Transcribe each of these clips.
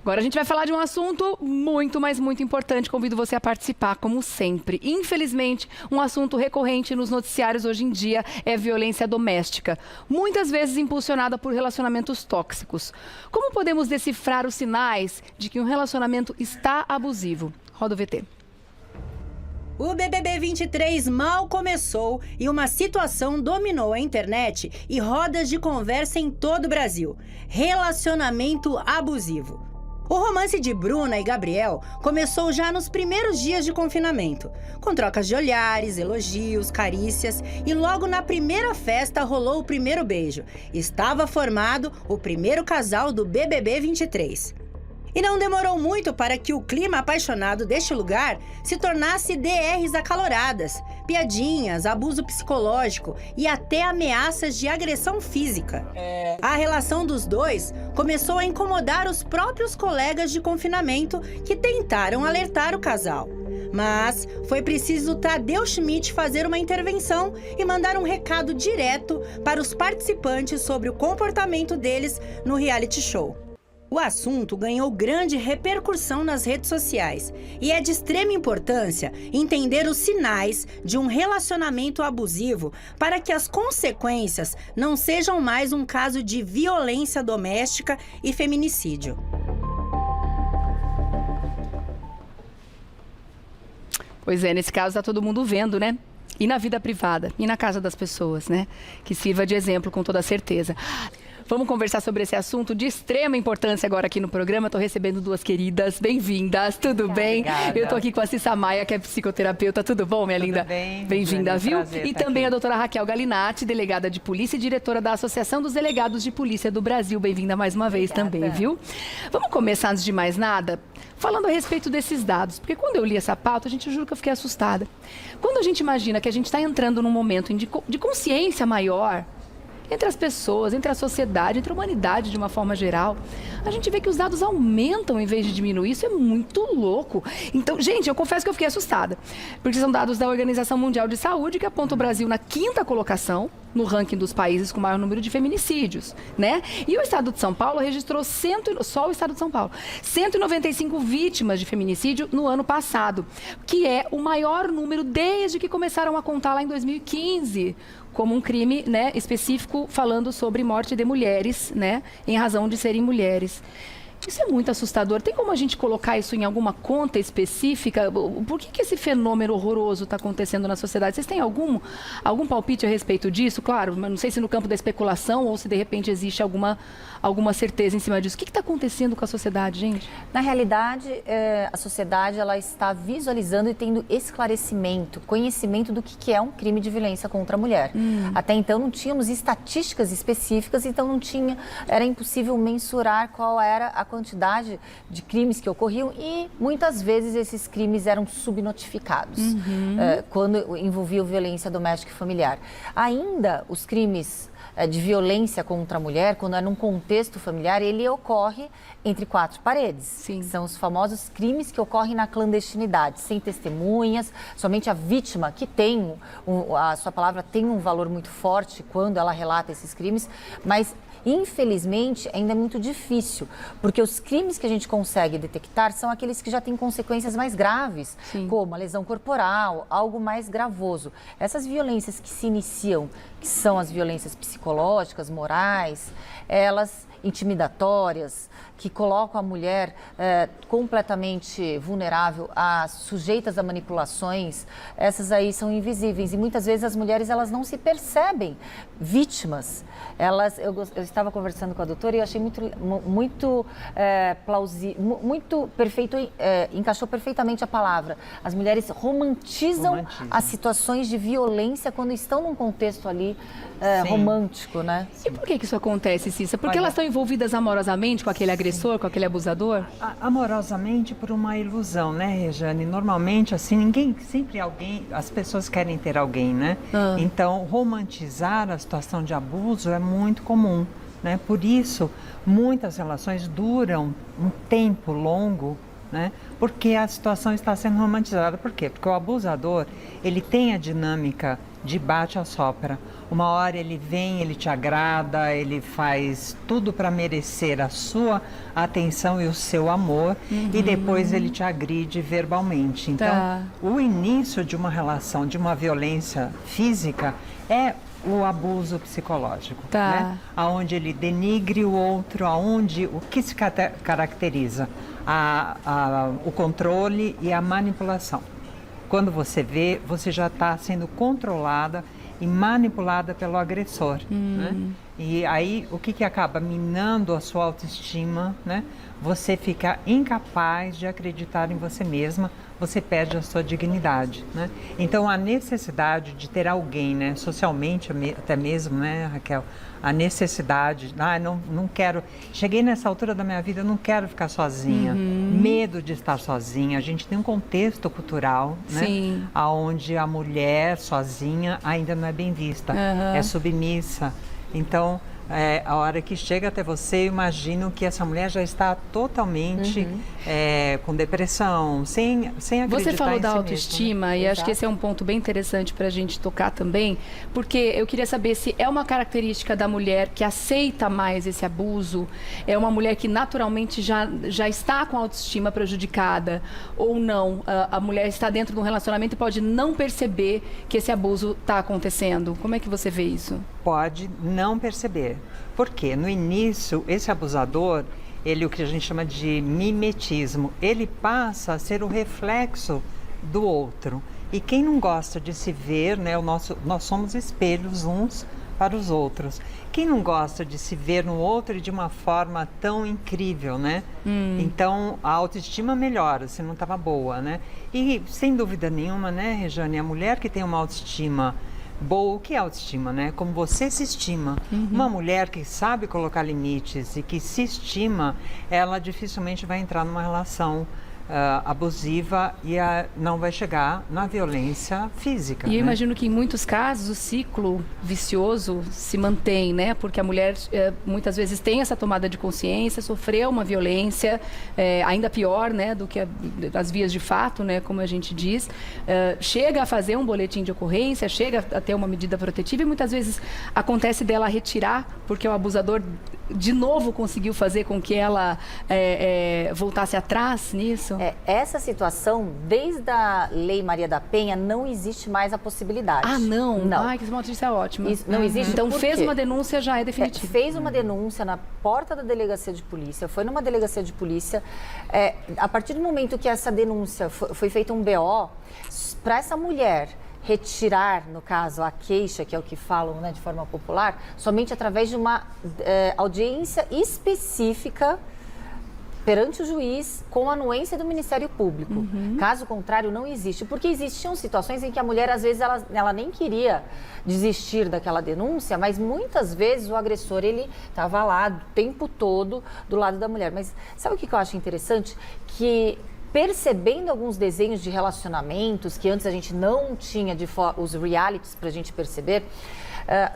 Agora a gente vai falar de um assunto muito, mas muito importante. Convido você a participar, como sempre. Infelizmente, um assunto recorrente nos noticiários hoje em dia é violência doméstica, muitas vezes impulsionada por relacionamentos tóxicos. Como podemos decifrar os sinais de que um relacionamento está abusivo? Roda o VT. O BBB 23 mal começou e uma situação dominou a internet e rodas de conversa em todo o Brasil: relacionamento abusivo. O romance de Bruna e Gabriel começou já nos primeiros dias de confinamento, com trocas de olhares, elogios, carícias, e logo na primeira festa rolou o primeiro beijo. Estava formado o primeiro casal do BBB 23. E não demorou muito para que o clima apaixonado deste lugar se tornasse DRs acaloradas, piadinhas, abuso psicológico e até ameaças de agressão física. A relação dos dois começou a incomodar os próprios colegas de confinamento que tentaram alertar o casal. Mas foi preciso Tadeu Schmidt fazer uma intervenção e mandar um recado direto para os participantes sobre o comportamento deles no reality show. O assunto ganhou grande repercussão nas redes sociais e é de extrema importância entender os sinais de um relacionamento abusivo para que as consequências não sejam mais um caso de violência doméstica e feminicídio. Pois é, nesse caso está todo mundo vendo, né? E na vida privada, e na casa das pessoas, né? Que sirva de exemplo com toda certeza. Vamos conversar sobre esse assunto de extrema importância agora aqui no programa. Estou recebendo duas queridas, bem-vindas, tudo bem? Obrigada. Eu estou aqui com a Cissa Maia, que é psicoterapeuta, tudo bom, minha linda? Tudo bem. Bem-vinda, viu? E também aqui. a doutora Raquel Galinatti, delegada de polícia e diretora da Associação dos Delegados de Polícia do Brasil. Bem-vinda mais uma vez também, viu? Vamos começar, antes de mais nada, falando a respeito desses dados, porque quando eu li essa pauta, a gente juro que eu fiquei assustada. Quando a gente imagina que a gente está entrando num momento de consciência maior entre as pessoas, entre a sociedade, entre a humanidade de uma forma geral, a gente vê que os dados aumentam em vez de diminuir. Isso é muito louco. Então, gente, eu confesso que eu fiquei assustada, porque são dados da Organização Mundial de Saúde que apontam o Brasil na 5ª colocação no ranking dos países com maior número de feminicídios, né? E o estado de São Paulo registrou só o estado de São Paulo, 195 vítimas de feminicídio no ano passado, que é o maior número desde que começaram a contar lá em 2015, como um crime, né, específico falando sobre morte de mulheres, né, em razão de serem mulheres. Isso é muito assustador. Tem como a gente colocar isso em alguma conta específica? Por que esse fenômeno horroroso está acontecendo na sociedade? Vocês têm algum palpite a respeito disso? Claro, mas não sei se no campo da especulação ou se de repente existe alguma certeza em cima disso. O que está acontecendo com a sociedade, gente? Na realidade, a sociedade ela está visualizando e tendo esclarecimento, conhecimento do que é um crime de violência contra a mulher. Até então não tínhamos estatísticas específicas, então era impossível mensurar qual era a quantidade de crimes que ocorriam e muitas vezes esses crimes eram subnotificados quando envolviam violência doméstica e familiar. Ainda os crimes de violência contra a mulher, quando é num contexto familiar, ele ocorre entre 4 paredes. Sim. São os famosos crimes que ocorrem na clandestinidade, sem testemunhas, somente a vítima que tem, a sua palavra tem um valor muito forte quando ela relata esses crimes, mas infelizmente ainda é muito difícil, porque os crimes que a gente consegue detectar são aqueles que já têm consequências mais graves, Sim. como a lesão corporal, algo mais gravoso. Essas violências que se iniciam, que são as violências psicológicas, morais, elas intimidatórias, que colocam a mulher completamente vulnerável, sujeitas a manipulações, essas aí são invisíveis. E muitas vezes as mulheres elas não se percebem vítimas. Eu estava conversando com a doutora e eu achei muito plausível, muito perfeito, encaixou perfeitamente a palavra. As mulheres romantizam as situações de violência quando estão num contexto ali romântico, né? E por que isso acontece, Cissa? Porque elas estão envolvidas amorosamente com aquele agressor, com aquele abusador? Amorosamente por uma ilusão, né, Rejane? Normalmente, assim, as pessoas querem ter alguém, né? Então, romantizar a situação de abuso é muito comum, né? Por isso, muitas relações duram um tempo longo, né? Porque a situação está sendo romantizada. Por quê? Porque o abusador, ele tem a dinâmica de bate-a-sopra. Uma hora ele vem, ele te agrada, ele faz tudo para merecer a sua atenção e o seu amor, e depois ele te agride verbalmente. Então, o início de uma relação, de uma violência física, é o abuso psicológico, né? Onde ele denigre o outro, o que se caracteriza? O controle e a manipulação. Quando você vê, você já está sendo controlada e manipulada pelo agressor, né? E aí, o que acaba minando a sua autoestima, né? Você fica incapaz de acreditar em você mesma, você perde a sua dignidade, né? Então, a necessidade de ter alguém, né? Socialmente, até mesmo, né, Raquel? A necessidade, não quero, cheguei nessa altura da minha vida, eu não quero ficar sozinha, medo de estar sozinha. A gente tem um contexto cultural, né? Sim. Onde a mulher sozinha ainda não é bem vista, é submissa. Então, a hora que chega até você, eu imagino que essa mulher já está totalmente com depressão, sem acreditar Você falou em da si autoestima, mesmo, né? e acho que esse é um ponto bem interessante para a gente tocar também, porque eu queria saber se é uma característica da mulher que aceita mais esse abuso, é uma mulher que naturalmente já está com a autoestima prejudicada, ou não, a mulher está dentro de um relacionamento e pode não perceber que esse abuso está acontecendo. Como é que você vê isso? Pode não perceber. Por quê? No início, esse abusador, o que a gente chama de mimetismo, ele passa a ser o reflexo do outro. E quem não gosta de se ver, né, nós somos espelhos uns para os outros. Quem não gosta de se ver no outro de uma forma tão incrível, né? Então, a autoestima melhora, se não estava boa, né? E, sem dúvida nenhuma, né, Rejane, a mulher que tem uma autoestima boa, o que é autoestima, né? Como você se estima. Uma mulher que sabe colocar limites e que se estima, ela dificilmente vai entrar numa relação abusiva e não vai chegar na violência física. E eu né? imagino que em muitos casos o ciclo vicioso se mantém, né? Porque a mulher muitas vezes tem essa tomada de consciência, sofreu uma violência ainda pior, né? Do que as vias de fato, né? Como a gente diz, chega a fazer um boletim de ocorrência, chega a ter uma medida protetiva e muitas vezes acontece dela retirar porque o abusador de novo conseguiu fazer com que ela voltasse atrás nisso? Essa situação, desde a Lei Maria da Penha, não existe mais a possibilidade. Ah, não? Não. Ai, que notícia ótima. Isso não existe. Então, por fez quê? uma denúncia, já é definitivo. Fez uma denúncia na porta da delegacia de polícia, foi numa delegacia de polícia. A partir do momento que essa denúncia foi feita um BO, para essa mulher retirar, no caso, a queixa, que é o que falam, né, de forma popular, somente através de uma audiência específica perante o juiz com a anuência do Ministério Público. Caso contrário, não existe. Porque existiam situações em que a mulher, às vezes, ela nem queria desistir daquela denúncia, mas muitas vezes o agressor, ele estava lá o tempo todo do lado da mulher. Mas sabe o que eu acho interessante? Que percebendo alguns desenhos de relacionamentos que antes a gente não tinha, os realities para a gente perceber,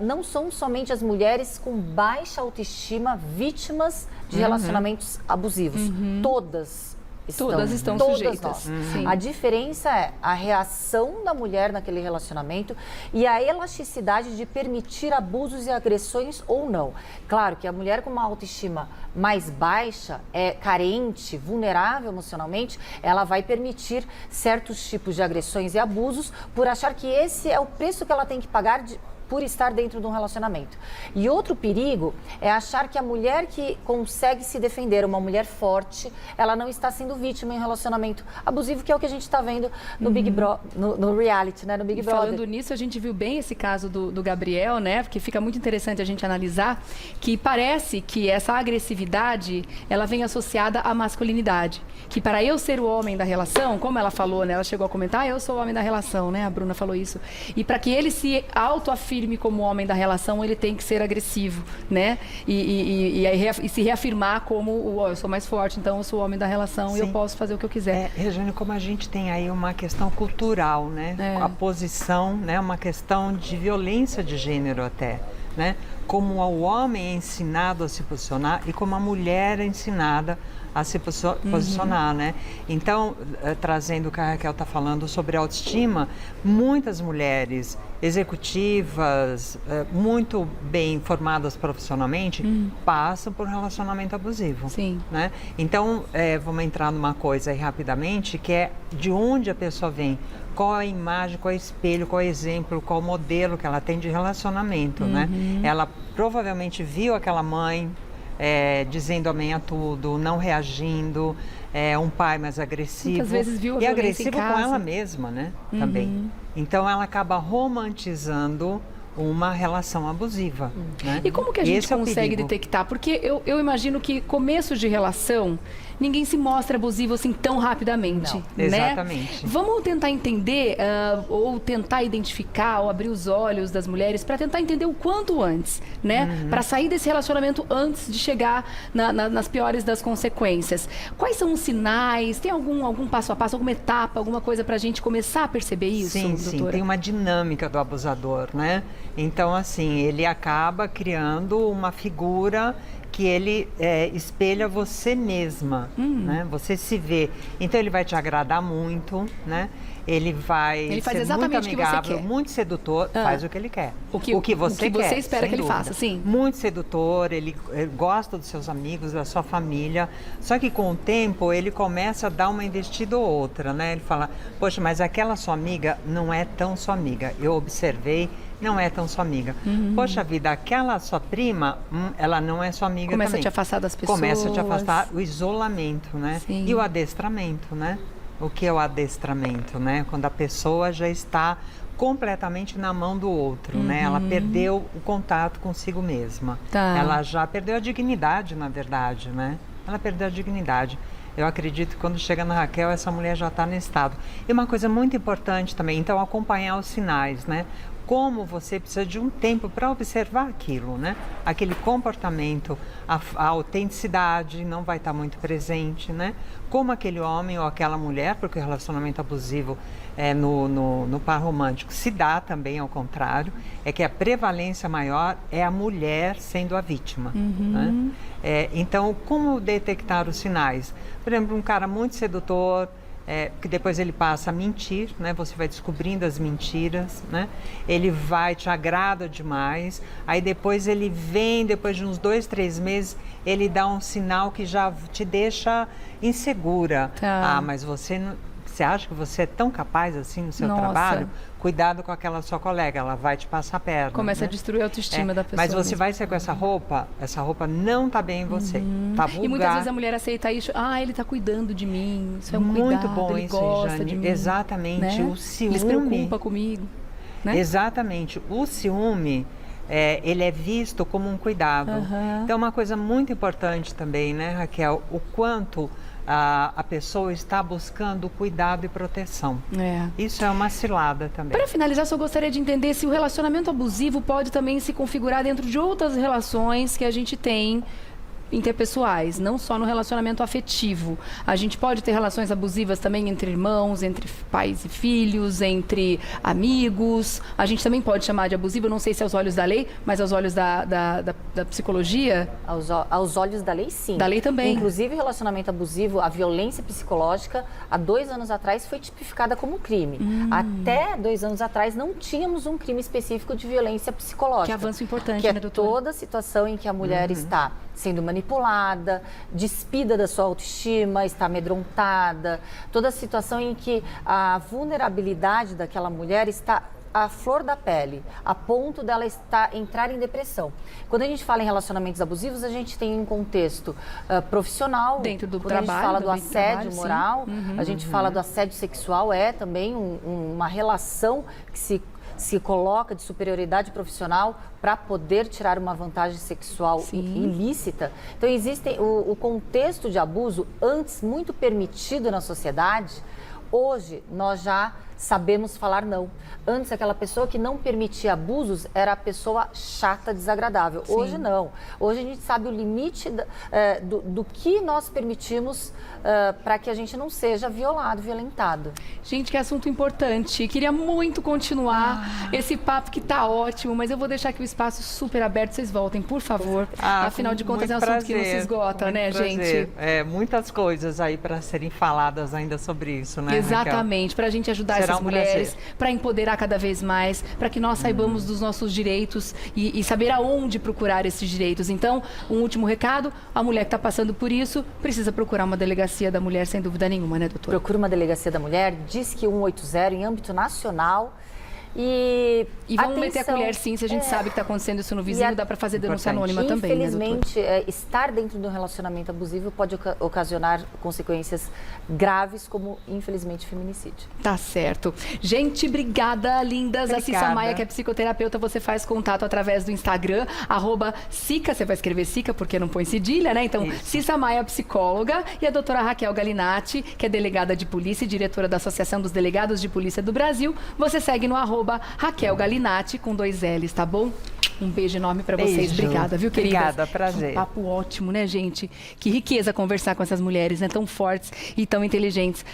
não são somente as mulheres com baixa autoestima vítimas de relacionamentos abusivos. Todas estão sujeitas. A diferença é a reação da mulher naquele relacionamento e a elasticidade de permitir abusos e agressões ou não. Claro que a mulher com uma autoestima mais baixa, carente, vulnerável emocionalmente, ela vai permitir certos tipos de agressões e abusos por achar que esse é o preço que ela tem que pagar por estar dentro de um relacionamento. E outro perigo é achar que a mulher que consegue se defender, uma mulher forte, ela não está sendo vítima em um relacionamento abusivo, que é o que a gente está vendo no Big Brother, no reality, né, no Big Brother. Falando nisso, a gente viu bem esse caso do Gabriel, né, porque fica muito interessante a gente analisar que parece que essa agressividade, ela vem associada à masculinidade, que para eu ser o homem da relação, como ela falou, né, ela chegou a comentar, eu sou o homem da relação, né, a Bruna falou isso, e para que ele se autoafirme como homem da relação, ele tem que ser agressivo, né? E se reafirmar como eu sou mais forte, então eu sou o homem da relação. Sim. E eu posso fazer o que eu quiser. Rejane, como a gente tem aí uma questão cultural, né? A posição, né? Uma questão de violência de gênero até, né? como o homem é ensinado a se posicionar e como a mulher é ensinada a se posicionar, né? Então, trazendo o que a Raquel está falando sobre autoestima, muitas mulheres executivas, muito bem formadas profissionalmente, passam por relacionamento abusivo. Sim. Né? Então, vamos entrar numa coisa aí rapidamente, que é de onde a pessoa vem. Qual a imagem, qual é o espelho, qual é o exemplo, qual o modelo que ela tem de relacionamento, né? Ela provavelmente viu aquela mãe dizendo amém a tudo, não reagindo, um pai mais agressivo. Muitas vezes viu a e violência agressivo em com casa. ela mesma, né? Também. Então ela acaba romantizando uma relação abusiva. Né? E como que a gente Esse é o consegue perigo. detectar? Porque eu imagino que começo de relação, ninguém se mostra abusivo assim tão rapidamente. Não, né? exatamente. Vamos tentar entender, ou tentar identificar, ou abrir os olhos das mulheres para tentar entender o quanto antes, né? Para sair desse relacionamento antes de chegar nas piores das consequências. Quais são os sinais? Tem algum passo a passo, alguma etapa, alguma coisa para a gente começar a perceber isso, Sim, doutora? sim, tem uma dinâmica do abusador, né? Então, assim, ele acaba criando uma figura que ele espelha você mesma, né? Você se vê. Então, ele vai te agradar muito, né? Ele vai faz ser exatamente muito o que você amigável, quer. muito sedutor, faz o que ele quer. O que você quer, espera sem que ele dúvida. faça, sim. Muito sedutor, ele gosta dos seus amigos, da sua família. Só que com o tempo ele começa a dar uma investida ou outra, né? Ele fala, poxa, mas aquela sua amiga não é tão sua amiga. Eu observei, não é tão sua amiga. Poxa vida, aquela sua prima, ela não é sua amiga Começa também. a te afastar das pessoas. Começa a te afastar, o isolamento, né? Sim. E o adestramento, né? O que é o adestramento, né? Quando a pessoa já está completamente na mão do outro, né? Ela perdeu o contato consigo mesma. Tá. Ela já perdeu a dignidade, na verdade, né? Ela perdeu a dignidade. Eu acredito que quando chega na Raquel, essa mulher já está nesse estado. E uma coisa muito importante também, então, acompanhar os sinais, né? Como você precisa de um tempo para observar aquilo, né? Aquele comportamento, a autenticidade não vai estar muito presente, né? Como aquele homem ou aquela mulher, porque o relacionamento abusivo no par romântico se dá também ao contrário, é que a prevalência maior é a mulher sendo a vítima. Né? Então, como detectar os sinais? Por exemplo, um cara muito sedutor, que depois ele passa a mentir, né? Você vai descobrindo as mentiras, né? Ele te agrada demais, aí depois ele vem, depois de uns 2, 3 meses, ele dá um sinal que já te deixa insegura. Tá. Mas você acha que você é tão capaz assim no seu Nossa. trabalho? Cuidado com aquela sua colega, ela vai te passar a perna. Começa a né? destruir a autoestima da pessoa. Mas você mesmo. vai ser com essa roupa não está bem em você, tá vulgar. E muitas vezes a mulher aceita isso, ele está cuidando de mim, isso é um Muito cuidado, bom ele isso, gosta Jane. de mim. Exatamente, né? o ciúme. Ele se preocupa comigo. Né? Exatamente, o ciúme, ele é visto como um cuidado. Então, uma coisa muito importante também, né, Raquel, o quanto a pessoa está buscando cuidado e proteção. Isso é uma cilada também. Para finalizar, só gostaria de entender se o relacionamento abusivo pode também se configurar dentro de outras relações que a gente tem interpessoais, não só no relacionamento afetivo. A gente pode ter relações abusivas também entre irmãos, entre pais e filhos, entre amigos. A gente também pode chamar de abusivo, não sei se aos olhos da lei, mas aos olhos da psicologia. Aos olhos da lei, sim. Da lei também. Inclusive, o relacionamento abusivo, a violência psicológica, há 2 anos atrás foi tipificada como crime. Até 2 anos atrás não tínhamos um crime específico de violência psicológica. Que avanço importante, que né, é doutora? toda a situação em que a mulher está sendo manipulada, despida da sua autoestima, está amedrontada, toda a situação em que a vulnerabilidade daquela mulher está à flor da pele, a ponto dela entrar em depressão. Quando a gente fala em relacionamentos abusivos, a gente tem um contexto profissional, dentro do quando trabalho, a gente fala do assédio trabalho, moral, a gente fala do assédio sexual, é também uma relação que se coloca de superioridade profissional para poder tirar uma vantagem sexual ilícita. Então, existe o contexto de abuso, antes muito permitido na sociedade, hoje nós já sabemos falar não. Antes, aquela pessoa que não permitia abusos era a pessoa chata, desagradável. Sim. Hoje, não. Hoje, a gente sabe o limite do que nós permitimos para que a gente não seja violado, violentado. Gente, que assunto importante. Queria muito continuar esse papo que tá ótimo, mas eu vou deixar aqui o espaço super aberto. Vocês voltem, por favor. Afinal de contas, é um assunto que não se esgota, né, gente? Muitas coisas aí para serem faladas ainda sobre isso, né, Exatamente, para a gente ajudar Será essas mulheres, para empoderar cada vez mais, para que nós saibamos dos nossos direitos e saber aonde procurar esses direitos. Então, um último recado, a mulher que está passando por isso precisa procurar uma delegacia da mulher, sem dúvida nenhuma, né, doutora? Procura uma delegacia da mulher, diz que 180 em âmbito nacional. E vamos meter a colher sim, se a gente sabe que está acontecendo isso no vizinho, dá para fazer denúncia anônima também, né, doutora? Infelizmente, estar dentro de um relacionamento abusivo pode ocasionar consequências graves, como, infelizmente, feminicídio. Tá certo. Gente, obrigada, lindas. A Cissa Maia, que é psicoterapeuta, você faz contato através do Instagram, @Cica, você vai escrever Cica porque não põe cedilha, né? Então, Cissa Maia, psicóloga, e a doutora Raquel Galinatti, que é delegada de polícia e diretora da Associação dos Delegados de Polícia do Brasil. Você segue no @Raquel Galinatti, com 2 L's, tá bom? Um beijo enorme pra vocês. Obrigada, viu, queridas? Obrigada, prazer. Um papo ótimo, né, gente? Que riqueza conversar com essas mulheres, né? Tão fortes e tão inteligentes.